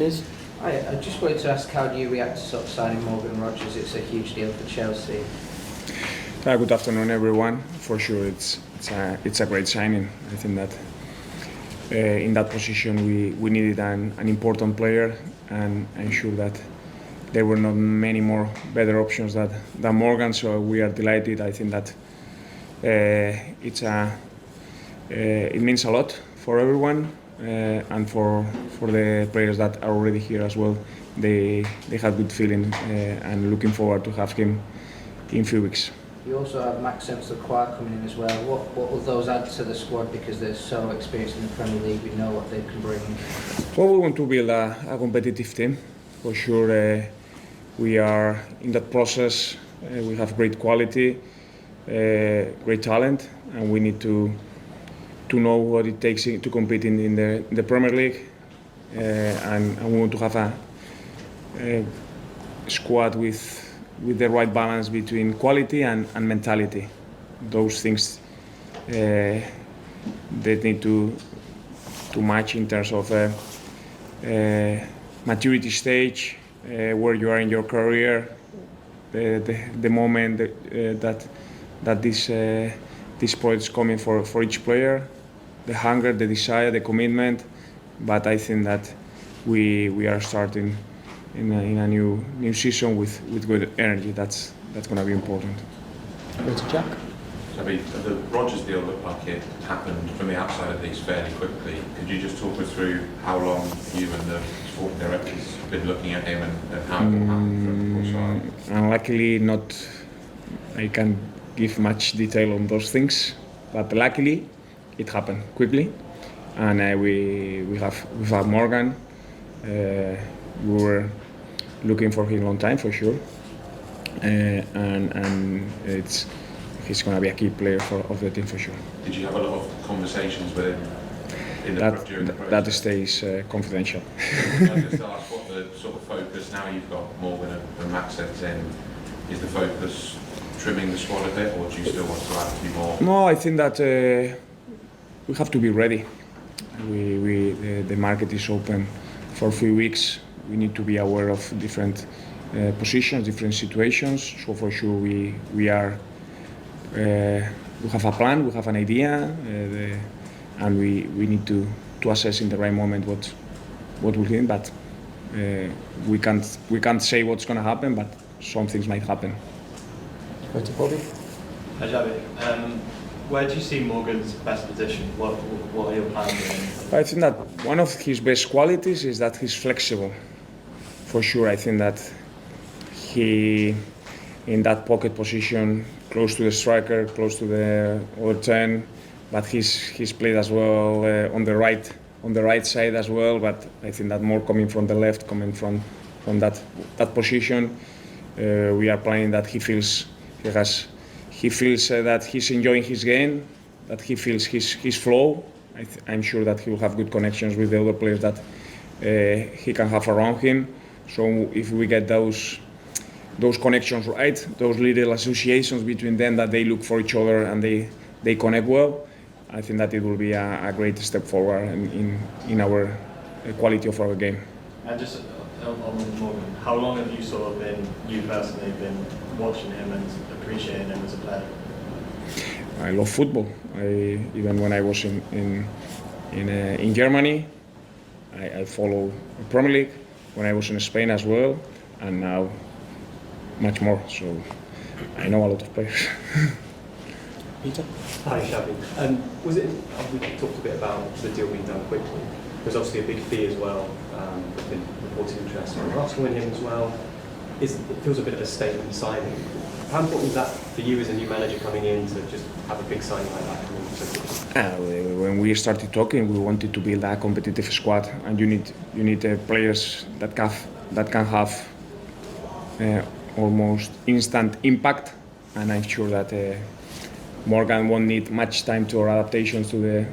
please. I just wanted to ask, how do you react to sort of signing Morgan Rogers? It's a huge deal for Chelsea. Good afternoon, everyone. For sure, it's a great signing. I think that in that position we needed an important player, and I'm sure that there were not many more better options than Morgan. So we are delighted. I think that it means a lot for everyone. And for the players that are already here as well, they have good feeling and looking forward to have him in a few weeks. You also have Maxence Lacroix coming in as well. What will those add to the squad, because they're so experienced in the Premier League? We know what they can bring. Well, we want to build a competitive team. For sure, we are in that process. We have great quality, great talent, and we need to know what it takes to compete in the Premier League, and we want to have a squad with the right balance between quality and mentality. Those things they need to match in terms of maturity stage, where you are in your career, the moment that this point is coming for each player. The hunger, the desire, the commitment, but I think that we are starting in a new season with good energy. That's going to be important. Go to Jack. Xabi, the Rogers deal looked like it happened from the outside of these fairly quickly. Could you just talk us through how long you and the sport directors have been looking at him and how it all happened from your side? Luckily, not. I can't give much detail on those things, but luckily, it happened quickly, and we have Morgan. We were looking for him a long time, for sure, and he's going to be a key player of the team, for sure. Did you have a lot of conversations with him during the process? That stays confidential. Can I just ask what the sort of focus, now you've got Morgan and Maxence in, is the focus trimming the squad a bit, or do you still want to add a few more? No, I think that we have to be ready. The market is open for a few weeks. We need to be aware of different positions, different situations. So for sure, we have a plan, we have an idea, and we need to assess in the right moment what will happen. But we can't say what's going to happen, but some things might happen. Go to Bobby. Hi, Xabi. Where do you see Morgan's best position? What are your plans with him? I think that one of his best qualities is that he's flexible. For sure, I think that he, in that pocket position, close to the striker, close to the other 10, but he's played as well on the right side as well. But I think that more coming from the left, coming from that position, we are planning that he feels that he's enjoying his game, that he feels his flow. I'm sure that he will have good connections with the other players that he can have around him. So if we get those connections right, those little associations between them, that they look for each other and they connect well, I think that it will be a great step forward in our quality of our game. And just on Morgan, how long have you sort of you personally been watching him and appreciating him as a player? I love football. Even when I was in Germany, I follow the Premier League. When I was in Spain as well, and now much more. So I know a lot of players. Peter. Hi, Xabi. We talked a bit about the deal being done quickly. There's obviously a big fee as well. There's been reported interest from Arsenal in him as well. It feels a bit of a statement signing. How important is that for you as a new manager coming in to just have a big signing like that? When we started talking, we wanted to build a competitive squad, and you need players that can have almost instant impact. And I'm sure that Morgan won't need much time to adaptations to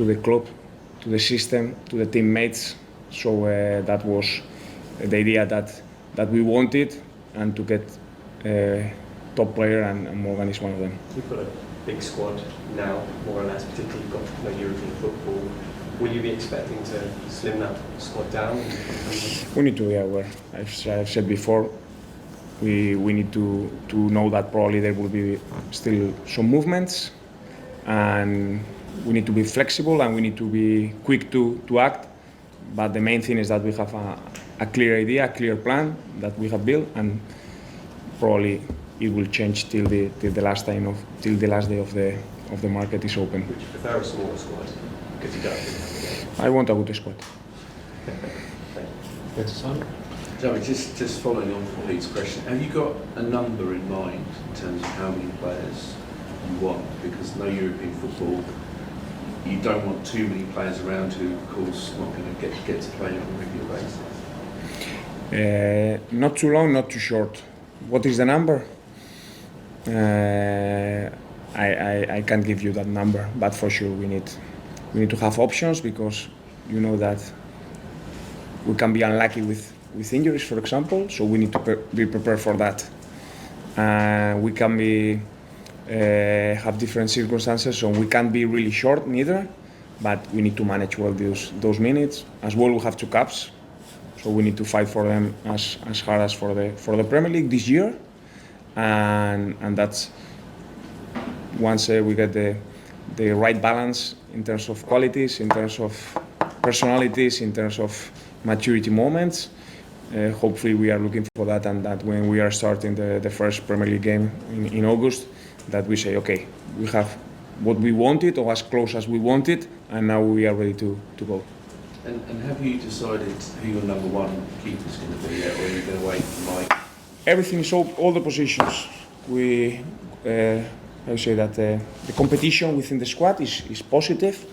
the club, to the system, to the teammates. So that was the idea that we wanted, and to get top player, and Morgan is one of them. You've got a big squad now, more or less, particularly you've got European football. Will you be expecting to slim that squad down? We need to be aware. I've said before, we need to know that probably there will be still some movements, and we need to be flexible and we need to be quick to act. But the main thing is that we have a clear idea, a clear plan that we have built, and probably it will change till the last day of the market is open. Would you prefer a smaller squad? Because you don't think I want a good squad. Go to Simon. Xabi, just following on from Pete's question, have you got a number in mind in terms of how many players you want? Because no European football, you don't want too many players around who, of course, not going to get to play on a regular basis. Not too long, not too short. What is the number? I can't give you that number, but for sure we need to have options, because you know that we can be unlucky with injuries, for example. So we need to be prepared for that. We can be have different circumstances, so we can't be really short neither. But we need to manage well those minutes. As well, we have 2 cups, so we need to fight for them as hard as for the Premier League this year. And that's once we get the right balance in terms of qualities, in terms of personalities, in terms of maturity moments. Hopefully we are looking for that, and that when we are starting the first Premier League game in August, that we say, okay, we have what we wanted, or as close as we wanted, and now we are ready to go. And have you decided who your number 1 keeper is going to be yet, or are you going to wait for Mike? Everything is all the positions. I would say that the competition within the squad is positive,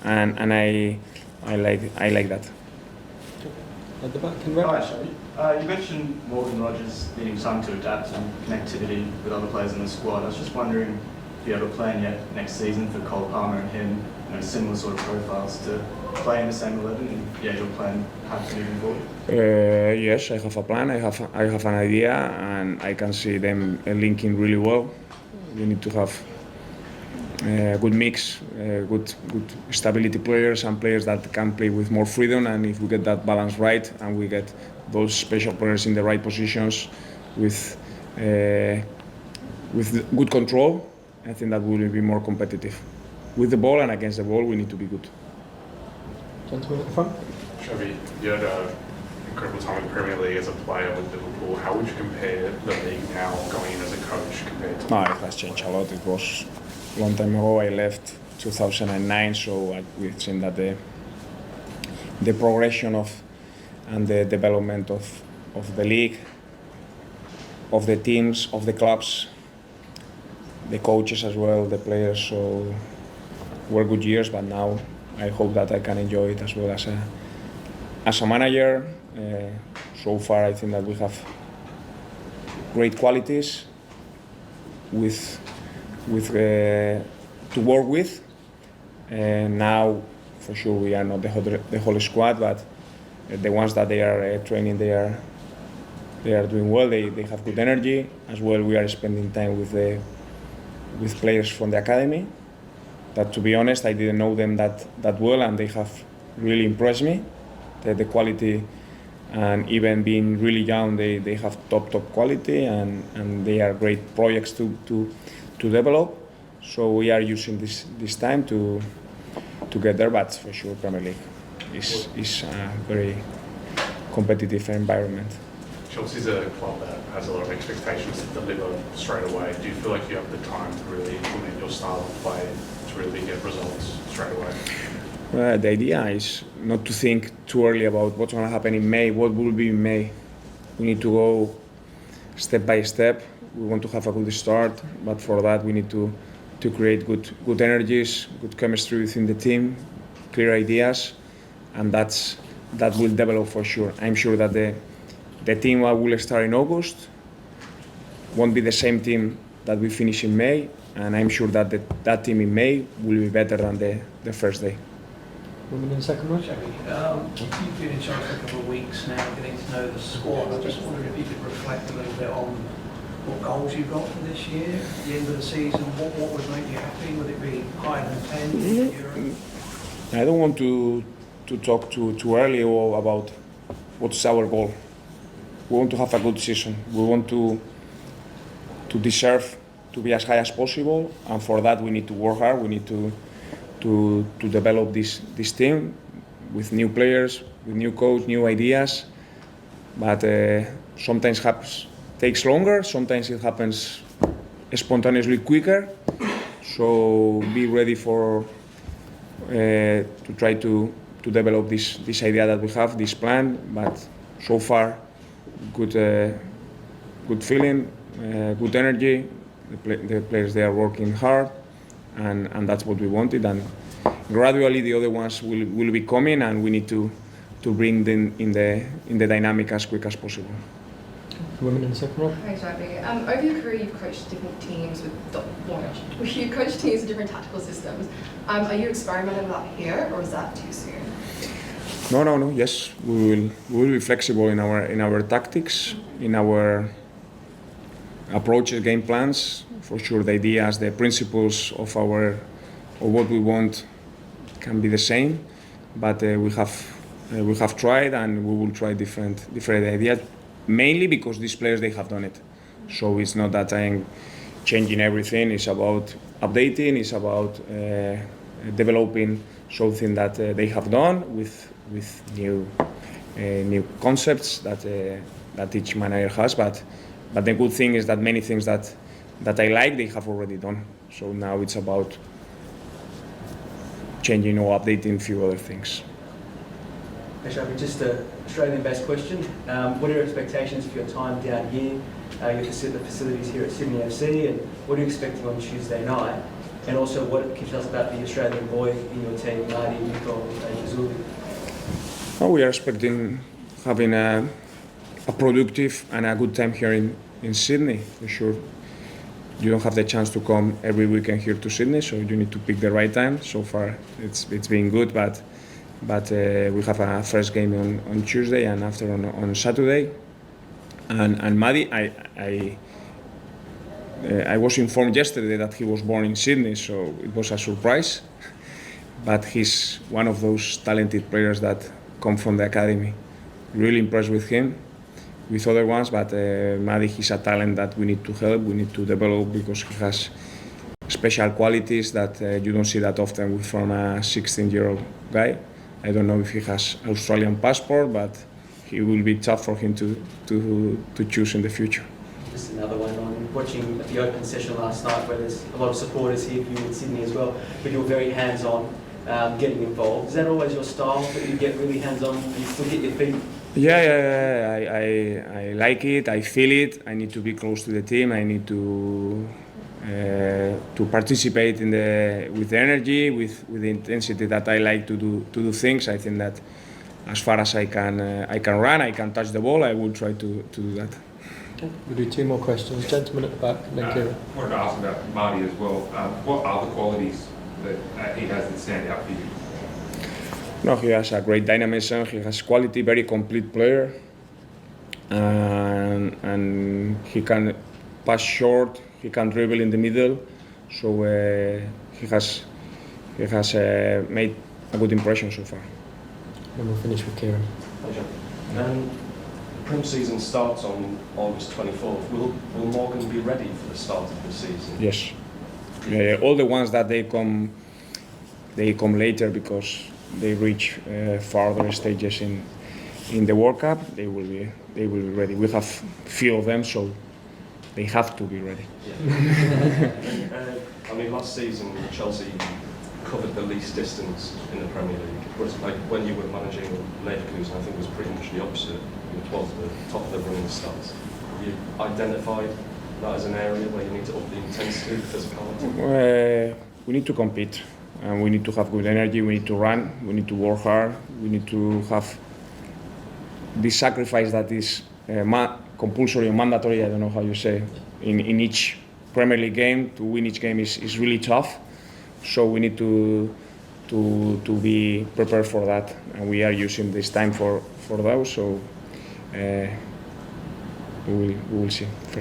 and I like that. At the back in red. Hi, Xabi. You mentioned Morgan Rogers needing time to adapt and connectivity with other players in the squad. I was just wondering if you have a plan yet next season for Cole Palmer and him, similar sort of profiles, to play in the same 11, and your plan perhaps moving forward? Yes, I have a plan. I have an idea, and I can see them linking really well. We need to have a good mix, good stability players, and players that can play with more freedom. And if we get that balance right, and we get those special players in the right positions with good control, I think that we will be more competitive. With the ball and against the ball, we need to be good. Gentleman at the front. Xabi, you had an incredible time in the Premier League as a player with Liverpool. How would you compare the league now going in as a coach compared to? No, it has changed a lot. It was a long time ago. I left 2009, so we've seen that the progression and the development of the league, of the teams, of the clubs, the coaches as well, the players. So were good years, but now I hope that I can enjoy it as well as a manager. So far, I think that we have great qualities to work with. Now, for sure, we are not the whole squad, but the ones that they are training, they are doing well. They have good energy as well. We are spending time with players from the academy. That, to be honest, I didn't know them that well, and they have really impressed me. The quality, and even being really young, they have top quality, and they are great projects to develop. So we are using this time to get there, but for sure Premier League is a very competitive environment. Chelsea's a club that has a lot of expectations to deliver straight away. Do you feel like you have the time to really implement your style of play to really get results straight away? The idea is not to think too early about what's going to happen in May, what will be in May. We need to go step by step. We want to have a good start, but for that we need to create good energies, good chemistry within the team, clear ideas, and that will develop for sure. I'm sure that the team that will start in August won't be the same team that we finish in May, and I'm sure that that team in May will be better than the first day. Women in the second row. You've been in charge for a couple of weeks now, getting to know the squad. I just wondered if you could reflect a little bit on what goals you've got for this year, at the end of the season. What would make you happy? Would it be higher than 10 Euro? I don't want to talk too early or about what's our goal. We want to have a good season. We want to deserve to be as high as possible, and for that we need to work hard. We need to develop this team with new players, with new coach, new ideas. But sometimes takes longer. Sometimes it happens spontaneously quicker. So be ready for to try to develop this idea that we have, this plan. But so far, good feeling, good energy. The players, they are working hard, and that's what we wanted. And gradually, the other ones will be coming, and we need to bring them in the dynamic as quick as possible. Women in the second row. Thanks, Xabi. Over your career, you've coached different teams you've coached teams with different tactical systems. Are you experimenting with that here, or is that too soon? No. Yes, we will be flexible in our tactics, in our approaches, game plans. For sure, the ideas, the principles of what we want can be the same, but we have tried, and we will try different ideas. Mainly because these players, they have done it. So it's not that I'm changing everything. It's about updating. It's about developing something that they have done with new concepts that each manager has. But the good thing is that many things that I like, they have already done. So now it's about changing or updating a few other things. Xabi, just an Australian-based question. What are your expectations for your time down here? Your facilities here at Sydney FC, and what are you expecting on Tuesday night? And also, what can you tell us about the Australian boy in your team, Marty, Nicole, and Gialuca? We are expecting having a productive and a good time here in Sydney, for sure. You don't have the chance to come every weekend here to Sydney, so you need to pick the right time. So far, it's been good, but we have a first game on Tuesday and after on Saturday. And Maddie, I was informed yesterday that he was born in Sydney, so it was a surprise. But he's one of those talented players that come from the academy. Really impressed with him, with other ones, but Maddie, he's a talent that we need to help, we need to develop, because he has special qualities that you don't see that often from a 16-year-old guy. I don't know if he has Australian passport, but it will be tough for him to choose in the future. Just another one on watching the open session last night, where there's a lot of supporters here for you in Sydney as well, but you're very hands-on, getting involved. Is that always your style, that you get really hands-on and you still get your feet? Yeah. I like it. I feel it. I need to be close to the team. I need to participate with the energy, with the intensity that I like to do things. I think that as far as I can run, I can touch the ball. I will try to do that. We'll do two more questions. Gentleman at the back, and then Kieran. I wanted to ask about Marty as well. What are the qualities that he has that stand out for you? No, he has a great dynamism. He has quality, very complete player, and he can pass short. He can dribble in the middle. So he has made a good impression so far. And we'll finish with Kieran. Pleasure. Prem season starts on August 24th. Will Morgan be ready for the start of the season? Yes. Yeah, all the ones that they come later because they reach farther stages in the World Cup. They will be ready. We have few of them, so they have to be ready. Yeah. I mean, last season Chelsea covered the least distance in the Premier League. Whereas, like, when you were managing Leverkusen, I think it was pretty much the opposite. It was the top of the running stats. Have you identified that as an area where you need to up the intensity, the physicality? We need to compete, and we need to have good energy. We need to run. We need to work hard. We need to have this sacrifice that is compulsory or mandatory. I don't know how you say in each Premier League game. To win each game is really tough. So we need to be prepared for that, and we are using this time for those. So we will see. First.